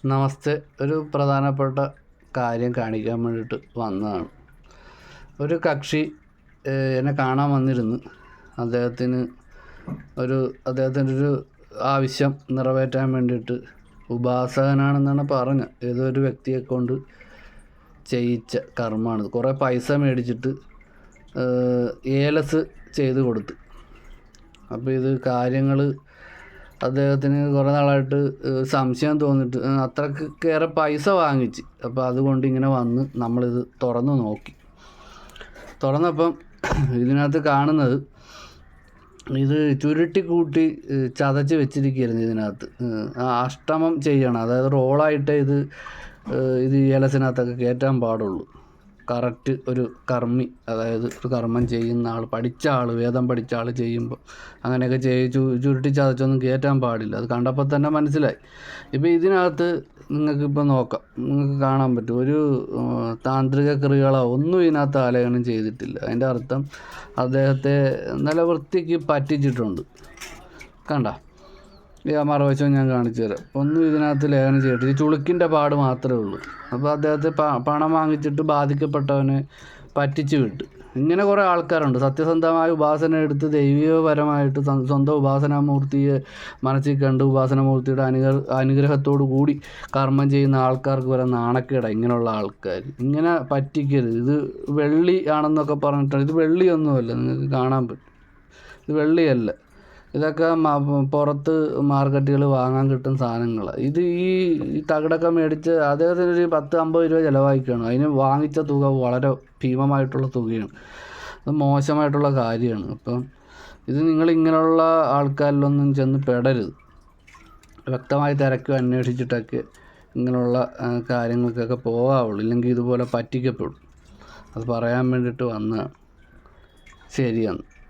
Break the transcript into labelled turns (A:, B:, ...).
A: നമസ്തേ. ഒരു പ്രധാനപ്പെട്ട കാര്യം കാണിക്കാൻ വേണ്ടിയിട്ട് വന്നതാണ്. ഒരു കക്ഷി എന്നെ കാണാൻ വന്നിരുന്നു. അദ്ദേഹത്തിൻ്റെ ഒരു ആവശ്യം നിറവേറ്റാൻ വേണ്ടിയിട്ട് ഉപാസകനാണെന്നാണ് പറഞ്ഞത്. ഏതോ ഒരു വ്യക്തിയെ കൊണ്ട് ചെയ്യിച്ച കർമ്മമാണിത്. കുറേ പൈസ മേടിച്ചിട്ട് ഏലസ് ചെയ്ത് കൊടുത്ത്. അപ്പോൾ ഇത് കാര്യങ്ങൾ അദ്ദേഹത്തിന് കുറേ നാളായിട്ട് സംശയം തോന്നിയിട്ട് അത്രക്കേറെ പൈസ വാങ്ങിച്ച്. അപ്പോൾ അതുകൊണ്ട് ഇങ്ങനെ വന്ന് നമ്മളിത് തുറന്ന് നോക്കി. തുറന്നപ്പം ഇതിനകത്ത് കാണുന്നത് ഇത് ചുരുട്ടിക്കൂട്ടി ചതച്ച് വെച്ചിരിക്കുകയായിരുന്നു. ഇതിനകത്ത് അഷ്ടമം ചെയ്യണം, അതായത് റോളായിട്ട് ഇത് ഏലസിനകത്തൊക്കെ കയറ്റാൻ പാടുള്ളൂ. കറക്റ്റ് ഒരു കർമ്മി, അതായത് ഒരു കർമ്മം ചെയ്യുന്ന ആൾ, പഠിച്ച ആൾ, വേദം പഠിച്ച ആൾ ചെയ്യുമ്പോൾ അങ്ങനെയൊക്കെ ചുരുട്ടി ചതച്ചൊന്നും കയറ്റാൻ പാടില്ല. അത് കണ്ടപ്പോൾ തന്നെ മനസ്സിലായി. ഇപ്പോൾ ഇതിനകത്ത് നിങ്ങൾക്കിപ്പോൾ നോക്കാം, നിങ്ങൾക്ക് കാണാൻ പറ്റും, ഒരു താന്ത്രിക ക്രിയകളോ ഒന്നും ഇതിനകത്ത് ആലേഖനം ചെയ്തിട്ടില്ല. അതിൻ്റെ അർത്ഥം അദ്ദേഹത്തെ നല്ല വൃത്തിക്ക് പറ്റിച്ചിട്ടുണ്ട്. കണ്ട ഈ മറുവശം ഞാൻ കാണിച്ചു തരാം. ഒന്നും ഇതിനകത്ത് ലേഖനം ചെയ്തിട്ട് ഈ ചുളുക്കിൻ്റെ പാട് മാത്രമേ ഉള്ളൂ. അപ്പോൾ അദ്ദേഹത്തെ പണം വാങ്ങിച്ചിട്ട് ബാധിക്കപ്പെട്ടവനെ പറ്റിച്ച് വിട്ട്. ഇങ്ങനെ കുറേ ആൾക്കാരുണ്ട്. സത്യസന്ധമായ ഉപാസന എടുത്ത് ദൈവികപരമായിട്ട് സ്വന്തം ഉപാസനാമൂർത്തിയെ മനസ്സിൽ കണ്ട് ഉപാസനാമൂർത്തിയുടെ അനുഗ്രഹത്തോടു കൂടി കർമ്മം ചെയ്യുന്ന ആൾക്കാർക്ക് വരെ നാണക്കേടാണ് ഇങ്ങനെയുള്ള ആൾക്കാർ. ഇങ്ങനെ പറ്റിക്കരുത്. ഇത് വെള്ളി ആണെന്നൊക്കെ പറഞ്ഞിട്ടാണ്. ഇത് വെള്ളിയൊന്നുമല്ല, നിങ്ങൾക്ക് കാണാൻ പറ്റും. ഇത് വെള്ളിയല്ല. ഇതൊക്കെ പുറത്ത് മാർക്കറ്റുകൾ വാങ്ങാൻ കിട്ടുന്ന സാധനങ്ങളാണ്. ഇത് ഈ തകിടൊക്കെ മേടിച്ച് അദ്ദേഹത്തിനൊരു 10-50 രൂപ ചിലവാക്കിയാണ്. അതിന് വാങ്ങിച്ച തുക വളരെ ഭീമമായിട്ടുള്ള തുകയാണ്. അത് മോശമായിട്ടുള്ള കാര്യമാണ്. അപ്പം ഇത് നിങ്ങളിങ്ങനെയുള്ള ആൾക്കാരിലൊന്നും ചെന്ന് പെടരുത്. വ്യക്തമായി തിരക്കി അന്വേഷിച്ചിട്ടൊക്കെ ഇങ്ങനെയുള്ള കാര്യങ്ങൾക്കൊക്കെ പോകാവുള്ളൂ. ഇല്ലെങ്കിൽ ഇതുപോലെ പറ്റിക്കപ്പെടും. അത് പറയാൻ വേണ്ടിയിട്ട് വന്നതാണ്. ശരിയെന്ന്.